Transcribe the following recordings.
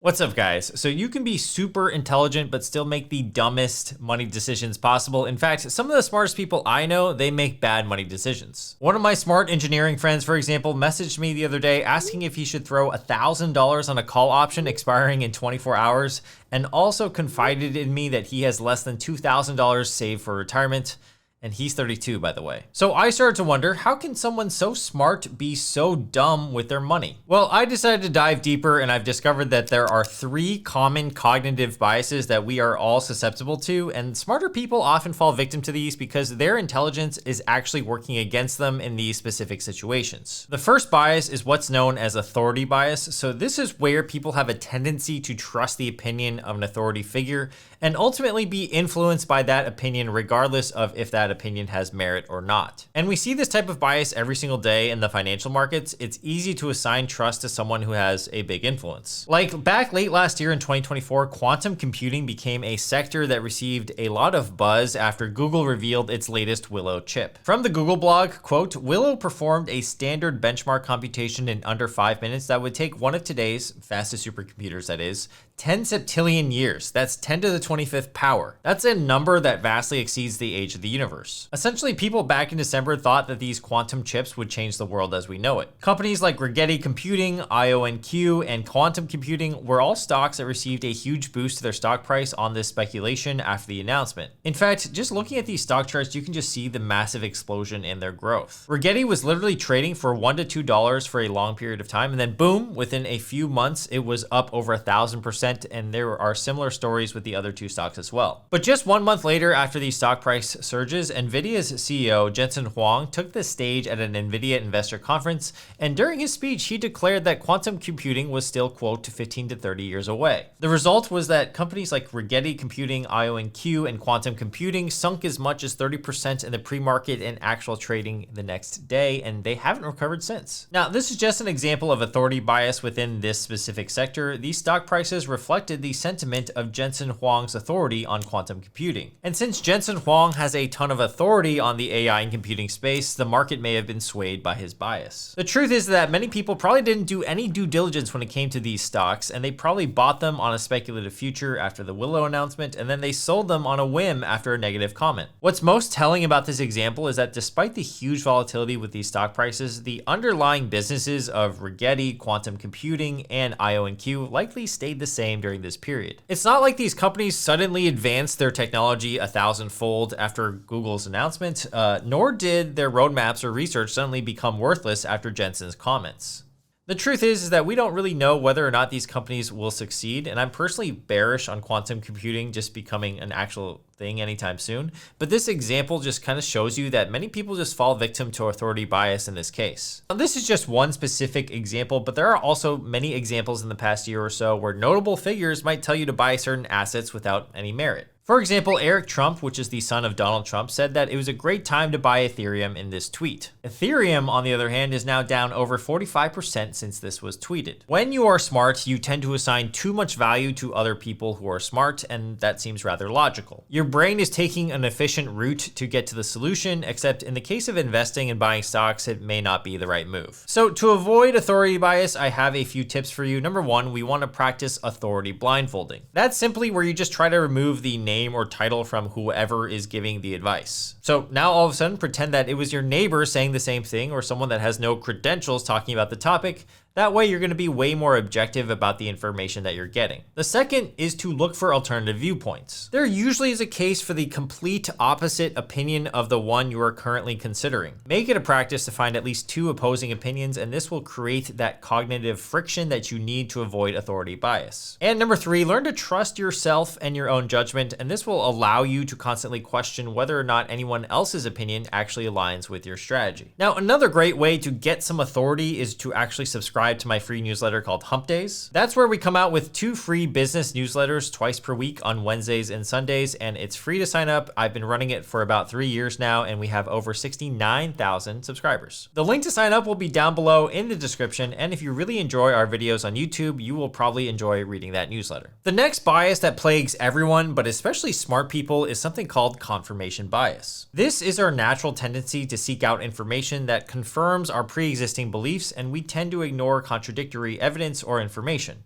What's up, guys? So you can be super intelligent but still make the dumbest money decisions possible. In fact, some of the smartest people I know, they make bad money decisions. One of my smart engineering friends, for example, messaged me the other day asking if he should throw $1,000 on a call option expiring in 24 hours, and also confided in me that he has less than $2,000 saved for retirement. And he's 32, by the way. So I started to wonder, how can someone so smart be so dumb with their money? Well, I decided to dive deeper, and I've discovered that there are 3 common cognitive biases that we are all susceptible to, and smarter people often fall victim to these because their intelligence is actually working against them in these specific situations. The first bias is what's known as authority bias. So this is where people have a tendency to trust the opinion of an authority figure and ultimately be influenced by that opinion regardless of if that opinion has merit or not. And we see this type of bias every single day in the financial markets. It's easy to assign trust to someone who has a big influence. Like back late last year in 2024, quantum computing became a sector that received a lot of buzz after Google revealed its latest Willow chip. From the Google blog, quote, "Willow performed a standard benchmark computation in under 5 minutes that would take one of today's fastest supercomputers, that is, 10 septillion years. That's 10 to the 25th power. That's a number that vastly exceeds the age of the universe." Essentially, people back in December thought that these quantum chips would change the world as we know it. Companies like Rigetti Computing, IonQ, and Quantum Computing were all stocks that received a huge boost to their stock price on this speculation after the announcement. In fact, just looking at these stock charts, you can just see the massive explosion in their growth. Rigetti was literally trading for $1 to $2 for a long period of time, and then boom, within a few months, it was up over 1,000%. And there are similar stories with the other 2 stocks as well. But just 1 month later, after these stock price surges, NVIDIA's CEO Jensen Huang took the stage at an NVIDIA investor conference, and during his speech, he declared that quantum computing was still, quote, 15 to 30 years away. The result was that companies like Rigetti Computing, IonQ, and Quantum Computing sunk as much as 30% in the pre-market and actual trading the next day, and they haven't recovered since. Now, this is just an example of authority bias within this specific sector. These stock prices reflected the sentiment of Jensen Huang's authority on quantum computing. And since Jensen Huang has a ton of authority on the AI and computing space, the market may have been swayed by his bias. The truth is that many people probably didn't do any due diligence when it came to these stocks, and they probably bought them on a speculative future after the Willow announcement, and then they sold them on a whim after a negative comment. What's most telling about this example is that despite the huge volatility with these stock prices, the underlying businesses of Rigetti, Quantum Computing, and IonQ likely stayed the same during this period. It's not like these companies suddenly advanced their technology 1,000-fold after Google's announcement, nor did their roadmaps or research suddenly become worthless after Jensen's comments. The truth is that we don't really know whether or not these companies will succeed, and I'm personally bearish on quantum computing just becoming an actual thing anytime soon. But this example just kind of shows you that many people just fall victim to authority bias in this case. Now, this is just one specific example, but there are also many examples in the past year or so where notable figures might tell you to buy certain assets without any merit. For example, Eric Trump, which is the son of Donald Trump, said that it was a great time to buy Ethereum in this tweet. Ethereum, on the other hand, is now down over 45% since this was tweeted. When you are smart, you tend to assign too much value to other people who are smart, and that seems rather logical. Your brain is taking an efficient route to get to the solution, except in the case of investing and buying stocks, it may not be the right move. So to avoid authority bias, I have a few tips for you. Number 1, we want to practice authority blindfolding. That's simply where you just try to remove the name or title from whoever is giving the advice. So now all of a sudden pretend that it was your neighbor saying the same thing, or someone that has no credentials talking about the topic. That way you're going to be way more objective about the information that you're getting. The second is to look for alternative viewpoints. There usually is a case for the complete opposite opinion of the one you are currently considering. Make it a practice to find at least 2 opposing opinions, and this will create that cognitive friction that you need to avoid authority bias. And number 3, learn to trust yourself and your own judgment, and this will allow you to constantly question whether or not anyone else's opinion actually aligns with your strategy. Now, another great way to get some authority is to actually subscribe to my free newsletter called Hump Days. That's where we come out with 2 free business newsletters twice per week on Wednesdays and Sundays, and it's free to sign up. I've been running it for about 3 years now, and we have over 69,000 subscribers. The link to sign up will be down below in the description, and if you really enjoy our videos on YouTube, you will probably enjoy reading that newsletter. The next bias that plagues everyone, but especially smart people, is something called confirmation bias. This is our natural tendency to seek out information that confirms our pre-existing beliefs, and we tend to ignore contradictory evidence or information.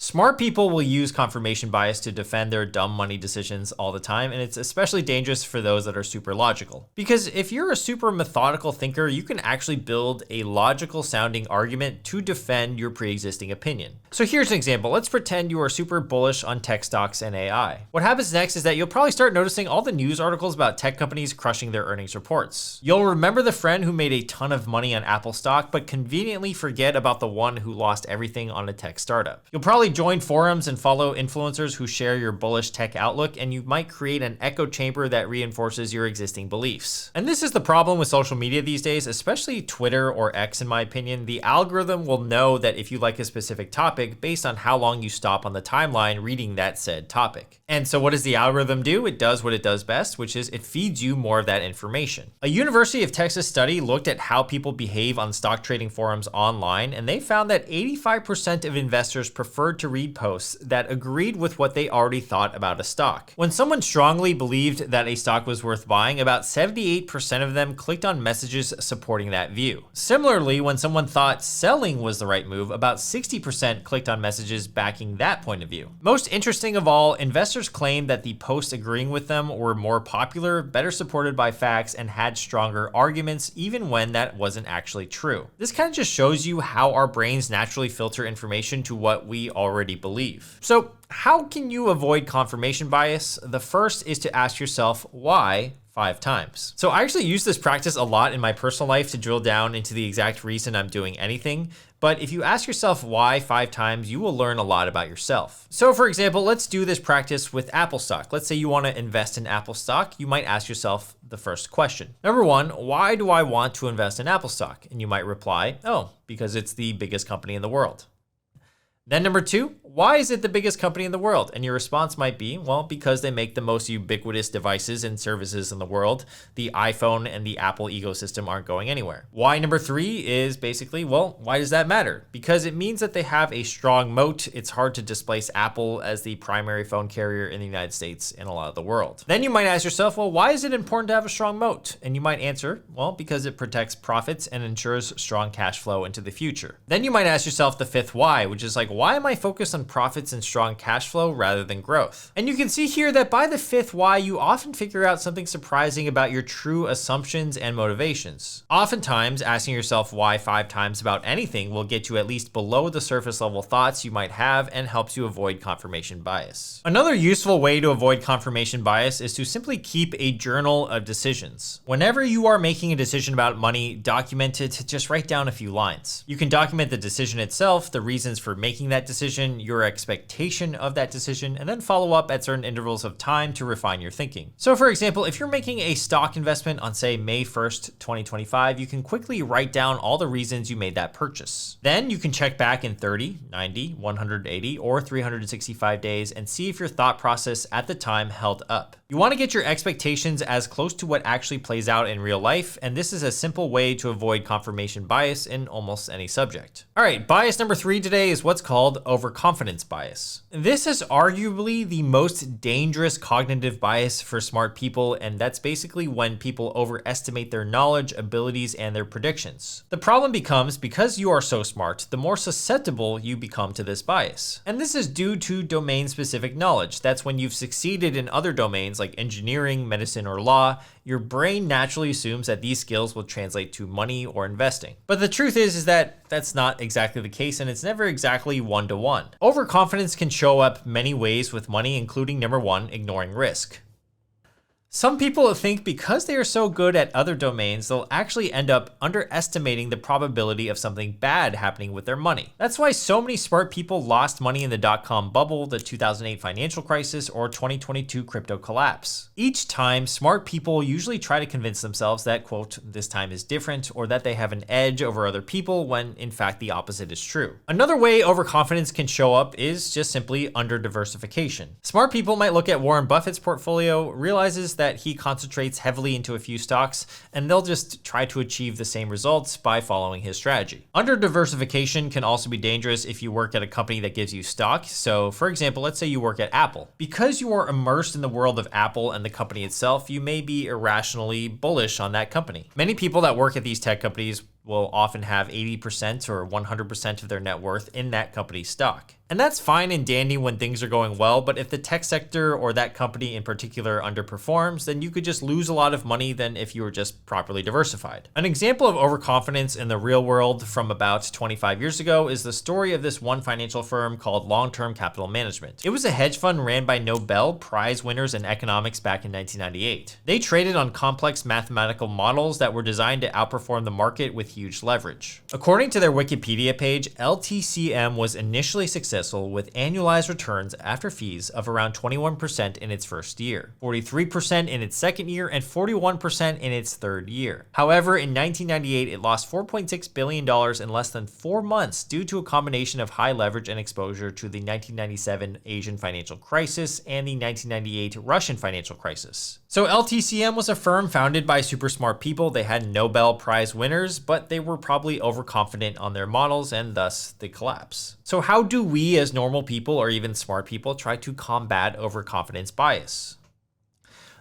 Smart people will use confirmation bias to defend their dumb money decisions all the time, and it's especially dangerous for those that are super logical. Because if you're a super methodical thinker, you can actually build a logical sounding argument to defend your pre-existing opinion. So here's an example. Let's pretend you are super bullish on tech stocks and AI. What happens next is that you'll probably start noticing all the news articles about tech companies crushing their earnings reports. You'll remember the friend who made a ton of money on Apple stock, but conveniently forget about the one who lost everything on a tech startup. You'll probably join forums and follow influencers who share your bullish tech outlook, and you might create an echo chamber that reinforces your existing beliefs. And this is the problem with social media these days, especially Twitter or X in my opinion. The algorithm will know that if you like a specific topic based on how long you stop on the timeline reading that said topic. And so what does the algorithm do? It does what it does best, which is it feeds you more of that information. A University of Texas study looked at how people behave on stock trading forums online, and they found that 85% of investors preferred to read posts that agreed with what they already thought about a stock. When someone strongly believed that a stock was worth buying, about 78% of them clicked on messages supporting that view. Similarly, when someone thought selling was the right move, about 60% clicked on messages backing that point of view. Most interesting of all, investors claimed that the posts agreeing with them were more popular, better supported by facts, and had stronger arguments even when that wasn't actually true. This kind of just shows you how our brains naturally filter information to what we already believe. So how can you avoid confirmation bias? The first is to ask yourself why 5 times. So I actually use this practice a lot in my personal life to drill down into the exact reason I'm doing anything. But if you ask yourself why 5 times, you will learn a lot about yourself. So for example, let's do this practice with Apple stock. Let's say you want to invest in Apple stock. You might ask yourself the first question. Number 1, why do I want to invest in Apple stock? And you might reply, oh, because it's the biggest company in the world. Then number 2, why is it the biggest company in the world? And your response might be, well, because they make the most ubiquitous devices and services in the world. The iPhone and the Apple ecosystem aren't going anywhere. Why number 3 is basically, well, why does that matter? Because it means that they have a strong moat. It's hard to displace Apple as the primary phone carrier in the United States and a lot of the world. Then you might ask yourself, well, why is it important to have a strong moat? And you might answer, well, because it protects profits and ensures strong cash flow into the future. Then you might ask yourself the 5th why, which is like, why am I focused on profits and strong cash flow rather than growth? And you can see here that by the 5th why, you often figure out something surprising about your true assumptions and motivations. Oftentimes, asking yourself why 5 times about anything will get you at least below the surface level thoughts you might have and helps you avoid confirmation bias. Another useful way to avoid confirmation bias is to simply keep a journal of decisions. Whenever you are making a decision about money, document it. Just write down a few lines. You can document the decision itself, the reasons for making that decision, your expectation of that decision, and then follow up at certain intervals of time to refine your thinking. So for example, if you're making a stock investment on say May 1st, 2025, you can quickly write down all the reasons you made that purchase. Then you can check back in 30, 90, 180, or 365 days and see if your thought process at the time held up. You want to get your expectations as close to what actually plays out in real life, and this is a simple way to avoid confirmation bias in almost any subject. All right, bias number 3 today is what's called overconfidence bias. This is arguably the most dangerous cognitive bias for smart people, and that's basically when people overestimate their knowledge, abilities, and their predictions. The problem becomes, because you are so smart, the more susceptible you become to this bias. And this is due to domain-specific knowledge. That's when you've succeeded in other domains like engineering, medicine, or law, your brain naturally assumes that these skills will translate to money or investing. But the truth is that that's not exactly the case, and it's never exactly one-to-one. Overconfidence can show up many ways with money, including number 1, ignoring risk. Some people think because they are so good at other domains, they'll actually end up underestimating the probability of something bad happening with their money. That's why so many smart people lost money in the dot-com bubble, the 2008 financial crisis, or 2022 crypto collapse. Each time, smart people usually try to convince themselves that, quote, this time is different, or that they have an edge over other people when in fact the opposite is true. Another way overconfidence can show up is just simply under diversification. Smart people might look at Warren Buffett's portfolio, realizes that he concentrates heavily into a few stocks, and they'll just try to achieve the same results by following his strategy. Under diversification can also be dangerous if you work at a company that gives you stock. So for example, let's say you work at Apple. Because you are immersed in the world of Apple and the company itself, you may be irrationally bullish on that company. Many people that work at these tech companies will often have 80% or 100% of their net worth in that company's stock. And that's fine and dandy when things are going well, but if the tech sector or that company in particular underperforms, then you could just lose a lot of money than if you were just properly diversified. An example of overconfidence in the real world from about 25 years ago is the story of this one financial firm called Long-Term Capital Management. It was a hedge fund ran by Nobel Prize winners in economics back in 1998. They traded on complex mathematical models that were designed to outperform the market with huge leverage. According to their Wikipedia page, LTCM was initially successful with annualized returns after fees of around 21% in its first year, 43% in its second year, and 41% in its third year. However, in 1998, it lost $4.6 billion in less than 4 months due to a combination of high leverage and exposure to the 1997 Asian financial crisis and the 1998 Russian financial crisis. So LTCM was a firm founded by super smart people. They had Nobel Prize winners, but they were probably overconfident on their models and thus the collapse. So how do we as normal people or even smart people try to combat overconfidence bias?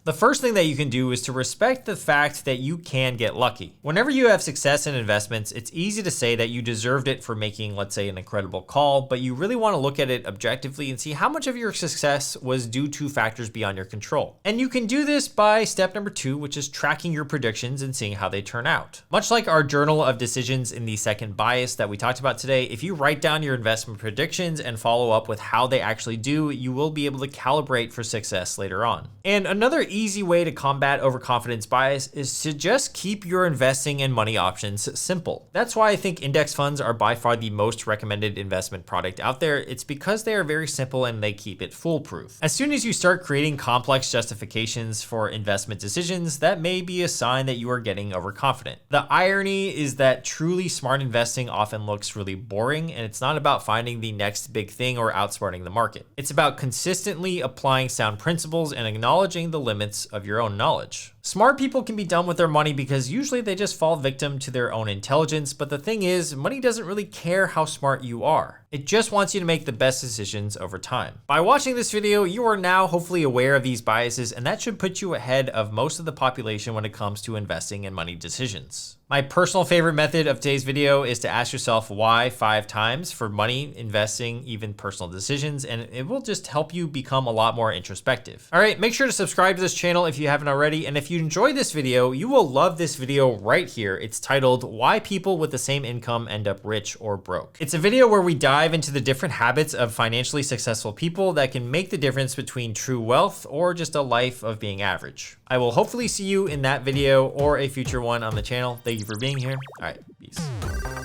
The first thing that you can do is to respect the fact that you can get lucky. Whenever you have success in investments, it's easy to say that you deserved it for making, let's say, an incredible call, but you really want to look at it objectively and see how much of your success was due to factors beyond your control. And you can do this by step number 2, which is tracking your predictions and seeing how they turn out. Much like our journal of decisions in the second bias that we talked about today, if you write down your investment predictions and follow up with how they actually do, you will be able to calibrate for success later on. And another easy way to combat overconfidence bias is to just keep your investing and money options simple. That's why I think index funds are by far the most recommended investment product out there. It's because they are very simple and they keep it foolproof. As soon as you start creating complex justifications for investment decisions, that may be a sign that you are getting overconfident. The irony is that truly smart investing often looks really boring, and it's not about finding the next big thing or outsmarting the market. It's about consistently applying sound principles and acknowledging the limits of your own knowledge. Smart people can be done with their money because usually they just fall victim to their own intelligence, but the thing is, money doesn't really care how smart you are. It just wants you to make the best decisions over time. By watching this video, you are now hopefully aware of these biases, and that should put you ahead of most of the population when it comes to investing and money decisions. My personal favorite method of today's video is to ask yourself why 5 times for money, investing, even personal decisions, and it will just help you become a lot more introspective. All right, make sure to subscribe to this channel if you haven't already, and if you enjoyed this video, you will love this video right here. It's titled Why People with the Same Income End Up Rich or Broke. It's a video where we dive into the different habits of financially successful people that can make the difference between true wealth or just a life of being average. I will hopefully see you in that video or a future one on the channel. Thank you for being here. All right, peace.